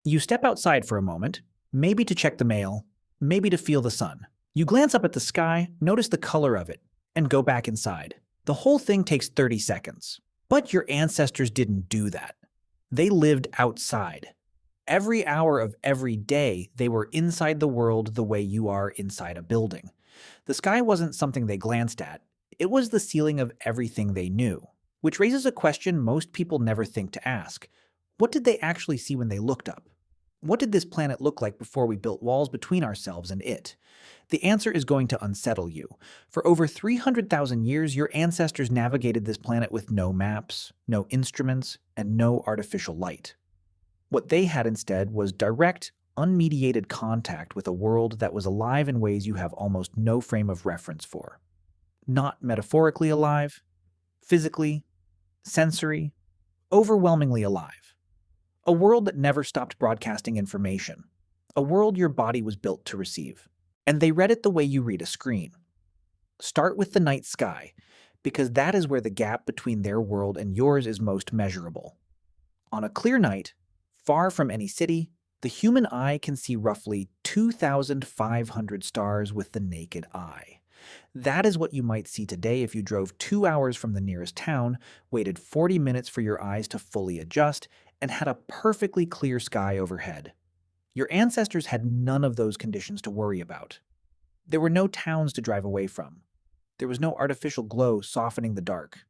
You step outside for a moment, maybe to check the mail, maybe to feel the sun. You glance up at the sky, notice the color of it, and go back inside. The whole thing takes 30 seconds. But your ancestors didn't do that. They lived outside. Every hour of every day, they were inside the world the way you are inside a building. The sky wasn't something they glanced at, it was the ceiling of everything they knew. Which raises a question most people never think to ask. What did they actually see when they looked up? What did this planet look like before we built walls between ourselves and it? The answer is going to unsettle you. For over 300,000 years, your ancestors navigated this planet with no maps, no instruments, and no artificial light. What they had instead was direct, unmediated contact with a world that was alive in ways you have almost no frame of reference for. Not metaphorically alive, physically, sensory, overwhelmingly alive. A world that never stopped broadcasting information. A world your body was built to receive. And they read it the way you read a screen. Start with the night sky, because that is where the gap between their world and yours is most measurable. On a clear night, far from any city, the human eye can see roughly 2,500 stars with the naked eye. That is what you might see today if you drove 2 hours from the nearest town, waited 40 minutes for your eyes to fully adjust, and had a perfectly clear sky overhead. Your ancestors had none of those conditions to worry about. There were no towns to drive away from. There was no artificial glow softening the dark.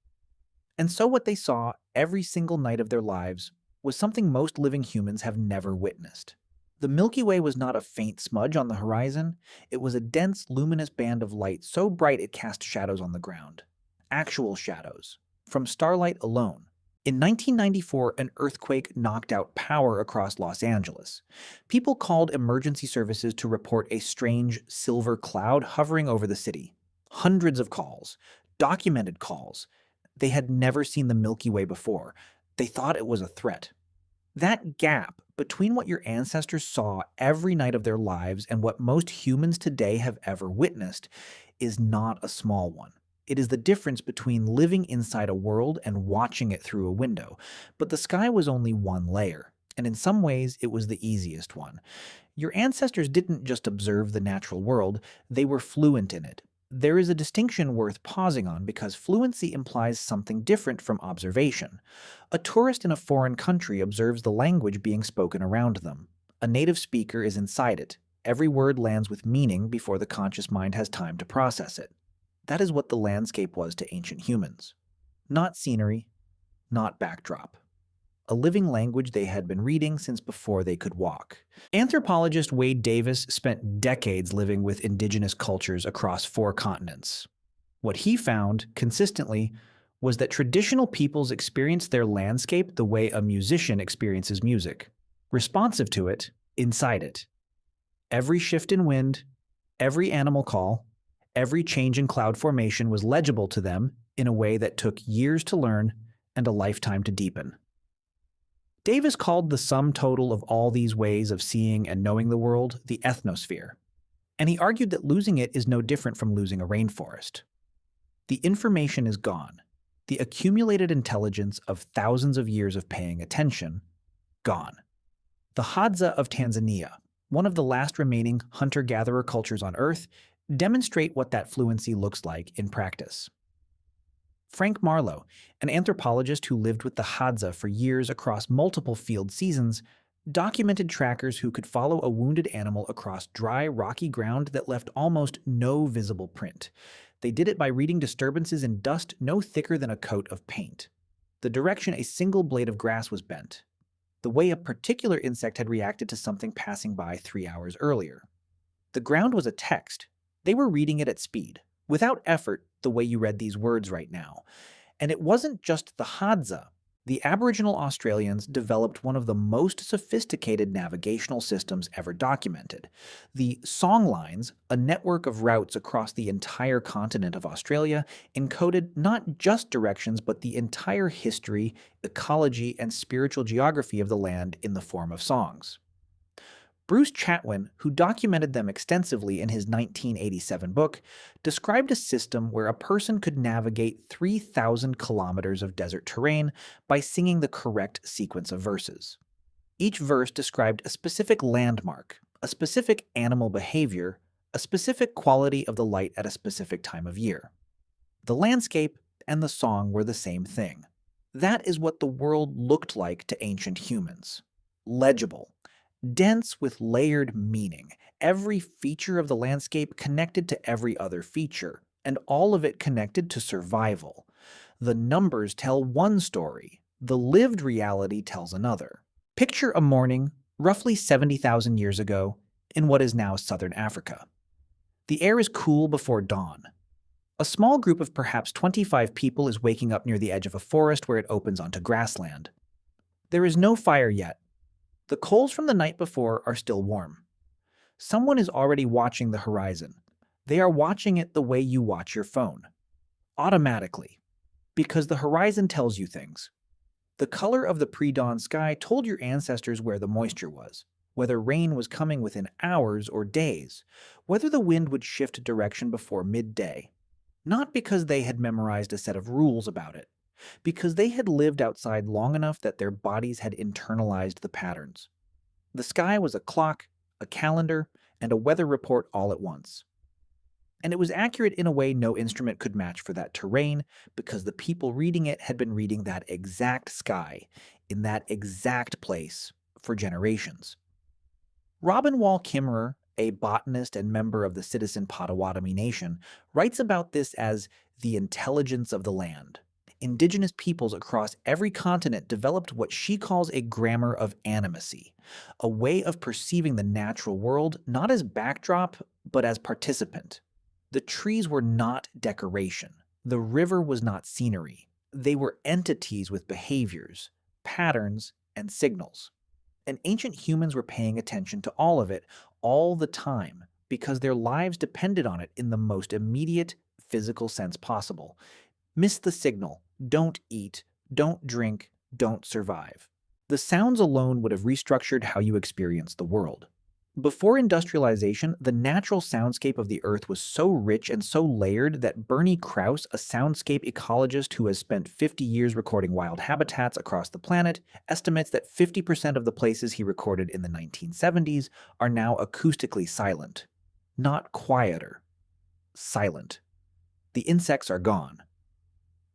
And so what they saw every single night of their lives was something most living humans have never witnessed. The Milky Way was not a faint smudge on the horizon. It was a dense, luminous band of light so bright it cast shadows on the ground. Actual shadows. From starlight alone. In 1994, an earthquake knocked out power across Los Angeles. People called emergency services to report a strange silver cloud hovering over the city. Hundreds of calls. Documented calls. They had never seen the Milky Way before. They thought it was a threat. That gap between what your ancestors saw every night of their lives and what most humans today have ever witnessed is not a small one. It is the difference between living inside a world and watching it through a window. But the sky was only one layer, and in some ways it was the easiest one. Your ancestors didn't just observe the natural world, they were fluent in it. There is a distinction worth pausing on because fluency implies something different from observation. A tourist in a foreign country observes the language being spoken around them. A native speaker is inside it. Every word lands with meaning before the conscious mind has time to process it. That is what the landscape was to ancient humans. Not scenery, not backdrop. A living language they had been reading since before they could walk. Anthropologist Wade Davis spent decades living with indigenous cultures across 4 continents. What he found, consistently, was that traditional peoples experienced their landscape the way a musician experiences music, responsive to it, inside it. Every shift in wind, every animal call, every change in cloud formation was legible to them in a way that took years to learn and a lifetime to deepen. Davis called the sum total of all these ways of seeing and knowing the world the ethnosphere, and he argued that losing it is no different from losing a rainforest. The information is gone. The accumulated intelligence of thousands of years of paying attention, gone. The Hadza of Tanzania, one of the last remaining hunter-gatherer cultures on Earth, demonstrate what that fluency looks like in practice. Frank Marlowe, an anthropologist who lived with the Hadza for years across multiple field seasons, documented trackers who could follow a wounded animal across dry, rocky ground that left almost no visible print. They did it by reading disturbances in dust no thicker than a coat of paint. The direction a single blade of grass was bent. The way a particular insect had reacted to something passing by 3 hours earlier. The ground was a text. They were reading it at speed, without effort, the way you read these words right now. And it wasn't just the Hadza. The Aboriginal Australians developed one of the most sophisticated navigational systems ever documented. The songlines, a network of routes across the entire continent of Australia, encoded not just directions but the entire history, ecology, and spiritual geography of the land in the form of songs. Bruce Chatwin, who documented them extensively in his 1987 book, described a system where a person could navigate 3,000 kilometers of desert terrain by singing the correct sequence of verses. Each verse described a specific landmark, a specific animal behavior, a specific quality of the light at a specific time of year. The landscape and the song were the same thing. That is what the world looked like to ancient humans. Legible, dense with layered meaning, every feature of the landscape connected to every other feature, and all of it connected to survival. The numbers tell one story, the lived reality tells another. Picture a morning, roughly 70,000 years ago, in what is now southern Africa. The air is cool before dawn. A small group of perhaps 25 people is waking up near the edge of a forest where it opens onto grassland. There is no fire yet. The coals from the night before are still warm. Someone is already watching the horizon. They are watching it the way you watch your phone. Automatically. Because the horizon tells you things. The color of the pre-dawn sky told your ancestors where the moisture was, whether rain was coming within hours or days, whether the wind would shift direction before midday. Not because they had memorized a set of rules about it, because they had lived outside long enough that their bodies had internalized the patterns. The sky was a clock, a calendar, and a weather report all at once. And it was accurate in a way no instrument could match for that terrain, because the people reading it had been reading that exact sky, in that exact place, for generations. Robin Wall Kimmerer, a botanist and member of the Citizen Potawatomi Nation, writes about this as the intelligence of the land. Indigenous peoples across every continent developed what she calls a grammar of animacy, a way of perceiving the natural world not as backdrop, but as participant. The trees were not decoration. The river was not scenery. They were entities with behaviors, patterns, and signals. And ancient humans were paying attention to all of it all the time because their lives depended on it in the most immediate physical sense possible. Miss the signal. Don't eat. Don't drink. Don't survive. The sounds alone would have restructured how you experienced the world. Before industrialization, the natural soundscape of the Earth was so rich and so layered that Bernie Krause, a soundscape ecologist who has spent 50 years recording wild habitats across the planet, estimates that 50% of the places he recorded in the 1970s are now acoustically silent. Not quieter. Silent. The insects are gone.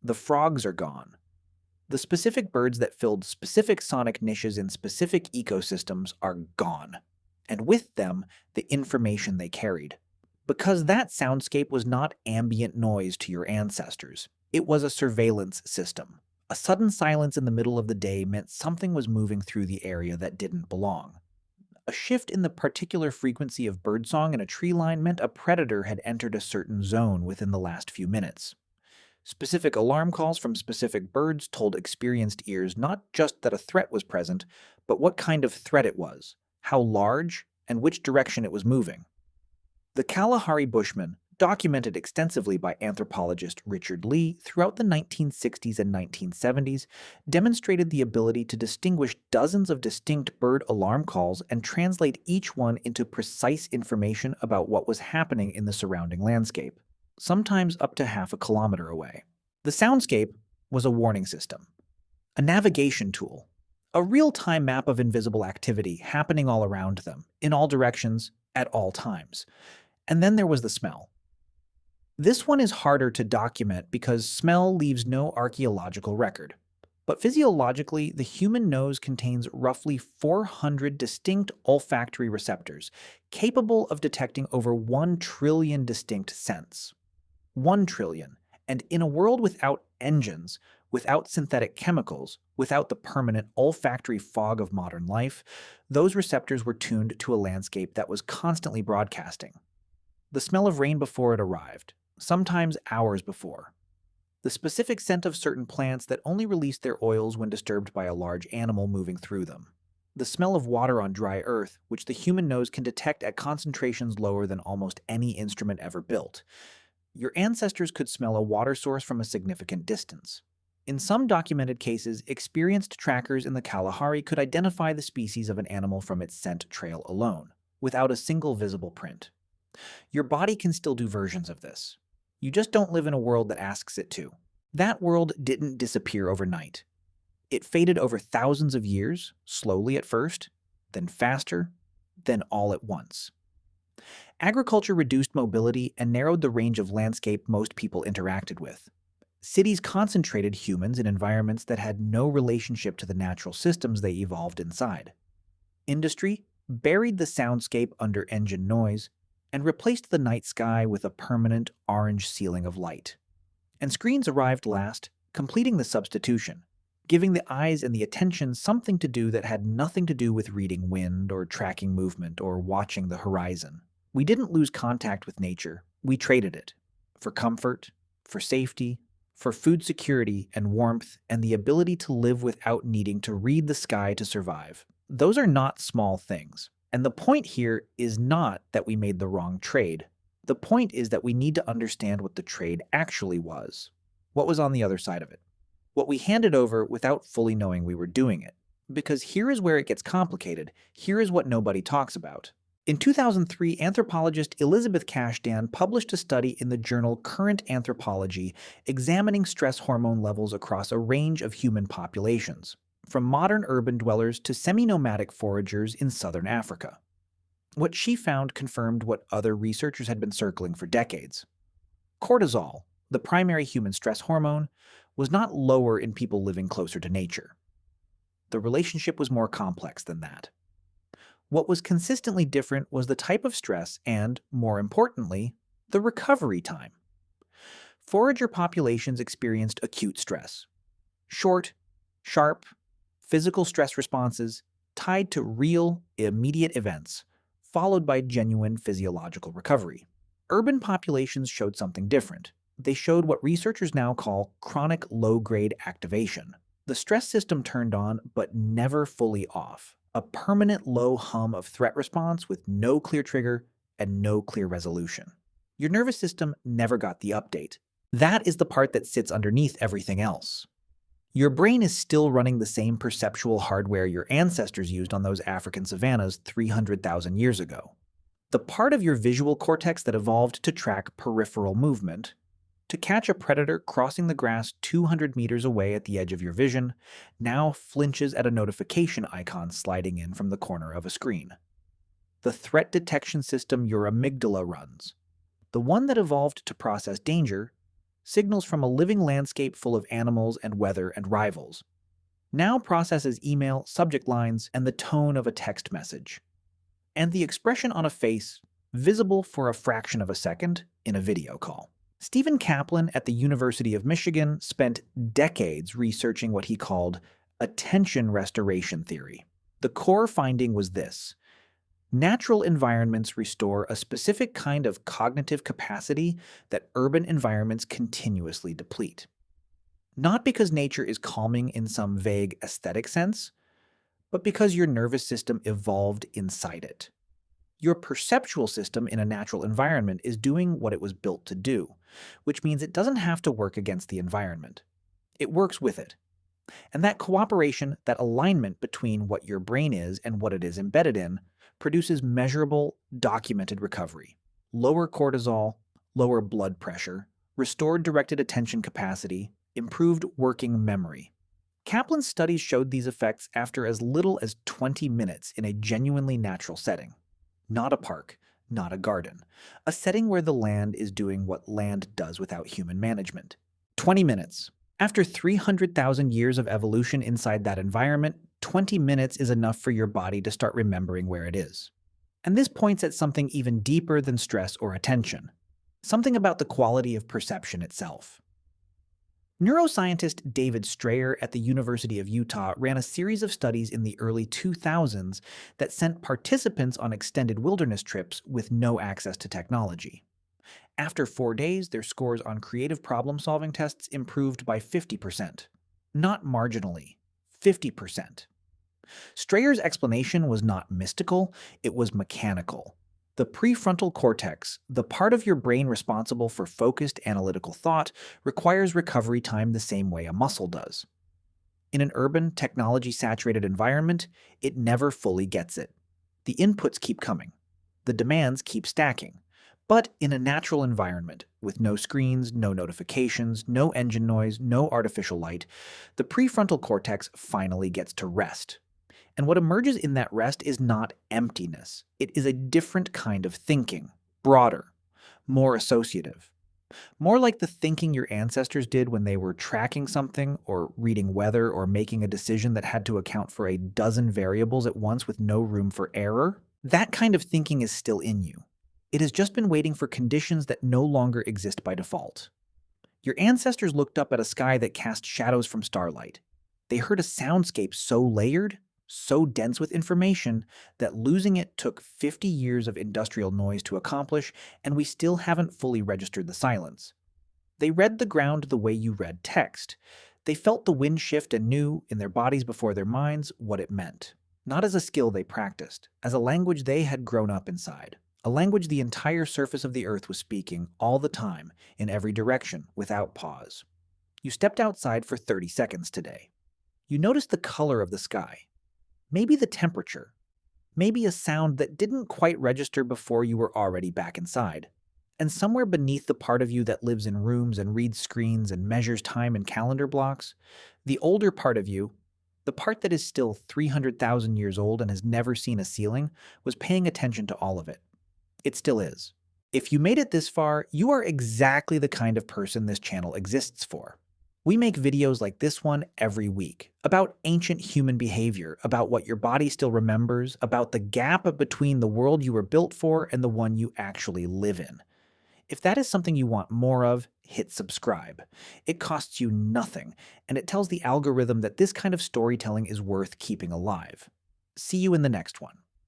The frogs are gone. The specific birds that filled specific sonic niches in specific ecosystems are gone. And with them, the information they carried. Because that soundscape was not ambient noise to your ancestors. It was a surveillance system. A sudden silence in the middle of the day meant something was moving through the area that didn't belong. A shift in the particular frequency of birdsong in a tree line meant a predator had entered a certain zone within the last few minutes. Specific alarm calls from specific birds told experienced ears not just that a threat was present, but what kind of threat it was, how large, and which direction it was moving. The Kalahari Bushmen, documented extensively by anthropologist Richard Lee throughout the 1960s and 1970s, demonstrated the ability to distinguish dozens of distinct bird alarm calls and translate each one into precise information about what was happening in the surrounding landscape, sometimes up to half a kilometer away. The soundscape was a warning system, a navigation tool, a real-time map of invisible activity happening all around them, in all directions, at all times. And then there was the smell. This one is harder to document because smell leaves no archaeological record. But physiologically, the human nose contains roughly 400 distinct olfactory receptors, capable of detecting over 1 trillion distinct scents. 1 trillion. And in a world without engines, without synthetic chemicals, without the permanent olfactory fog of modern life, those receptors were tuned to a landscape that was constantly broadcasting. The smell of rain before it arrived, sometimes hours before. The specific scent of certain plants that only released their oils when disturbed by a large animal moving through them. The smell of water on dry earth, which the human nose can detect at concentrations lower than almost any instrument ever built. Your ancestors could smell a water source from a significant distance. In some documented cases, experienced trackers in the Kalahari could identify the species of an animal from its scent trail alone, without a single visible print. Your body can still do versions of this. You just don't live in a world that asks it to. That world didn't disappear overnight. It faded over thousands of years, slowly at first, then faster, then all at once. Agriculture reduced mobility and narrowed the range of landscape most people interacted with. Cities concentrated humans in environments that had no relationship to the natural systems they evolved inside. Industry buried the soundscape under engine noise and replaced the night sky with a permanent orange ceiling of light. And screens arrived last, completing the substitution, giving the eyes and the attention something to do that had nothing to do with reading wind or tracking movement or watching the horizon. We didn't lose contact with nature, we traded it. For comfort, for safety, for food security and warmth, and the ability to live without needing to read the sky to survive. Those are not small things. And the point here is not that we made the wrong trade. The point is that we need to understand what the trade actually was. What was on the other side of it? What we handed over without fully knowing we were doing it. Because here is where it gets complicated. Here is what nobody talks about. In 2003, anthropologist Elizabeth Cashdan published a study in the journal Current Anthropology examining stress hormone levels across a range of human populations, from modern urban dwellers to semi-nomadic foragers in southern Africa. What she found confirmed what other researchers had been circling for decades. Cortisol, the primary human stress hormone, was not lower in people living closer to nature. The relationship was more complex than that. What was consistently different was the type of stress and, more importantly, the recovery time. Forager populations experienced acute stress. Short, sharp, physical stress responses tied to real, immediate events, followed by genuine physiological recovery. Urban populations showed something different. They showed what researchers now call chronic low-grade activation. The stress system turned on, but never fully off. A permanent low hum of threat response with no clear trigger and no clear resolution. Your nervous system never got the update. That is the part that sits underneath everything else. Your brain is still running the same perceptual hardware your ancestors used on those African savannas 300,000 years ago. The part of your visual cortex that evolved to track peripheral movement, to catch a predator crossing the grass 200 meters away at the edge of your vision, now flinches at a notification icon sliding in from the corner of a screen. The threat detection system your amygdala runs, the one that evolved to process danger, signals from a living landscape full of animals and weather and rivals, now processes email, subject lines, and the tone of a text message. And the expression on a face, visible for a fraction of a second in a video call. Stephen Kaplan at the University of Michigan spent decades researching what he called attention restoration theory. The core finding was this: natural environments restore a specific kind of cognitive capacity that urban environments continuously deplete. Not because nature is calming in some vague aesthetic sense, but because your nervous system evolved inside it. Your perceptual system in a natural environment is doing what it was built to do, which means it doesn't have to work against the environment. It works with it. And that cooperation, that alignment between what your brain is and what it is embedded in, produces measurable, documented recovery. Lower cortisol, lower blood pressure, restored directed attention capacity, improved working memory. Kaplan's studies showed these effects after as little as 20 minutes in a genuinely natural setting. Not a park, not a garden. A setting where the land is doing what land does without human management. 20 minutes. After 300,000 years of evolution inside that environment, 20 minutes is enough for your body to start remembering where it is. And this points at something even deeper than stress or attention. Something about the quality of perception itself. Neuroscientist David Strayer at the University of Utah ran a series of studies in the early 2000s that sent participants on extended wilderness trips with no access to technology. After 4 days, their scores on creative problem-solving tests improved by 50%. Not marginally, 50%. Strayer's explanation was not mystical, it was mechanical. The prefrontal cortex, the part of your brain responsible for focused analytical thought, requires recovery time the same way a muscle does. In an urban, technology-saturated environment, it never fully gets it. The inputs keep coming. The demands keep stacking. But in a natural environment, with no screens, no notifications, no engine noise, no artificial light, the prefrontal cortex finally gets to rest. And what emerges in that rest is not emptiness. It is a different kind of thinking, broader, more associative. More like the thinking your ancestors did when they were tracking something or reading weather or making a decision that had to account for a dozen variables at once with no room for error. That kind of thinking is still in you. It has just been waiting for conditions that no longer exist by default. Your ancestors looked up at a sky that cast shadows from starlight. They heard a soundscape so layered, so dense with information, that losing it took 50 years of industrial noise to accomplish, and we still haven't fully registered the silence. They read the ground the way you read text. They felt the wind shift and knew, in their bodies before their minds, what it meant. Not as a skill they practiced, as a language they had grown up inside. A language the entire surface of the earth was speaking all the time, in every direction, without pause. You stepped outside for 30 seconds today. You noticed the color of the sky. Maybe the temperature. Maybe a sound that didn't quite register before you were already back inside. And somewhere beneath the part of you that lives in rooms and reads screens and measures time in calendar blocks, the older part of you, the part that is still 300,000 years old and has never seen a ceiling, was paying attention to all of it. It still is. If you made it this far, you are exactly the kind of person this channel exists for. We make videos like this one every week, about ancient human behavior, about what your body still remembers, about the gap between the world you were built for and the one you actually live in. If that is something you want more of, hit subscribe. It costs you nothing, and it tells the algorithm that this kind of storytelling is worth keeping alive. See you in the next one.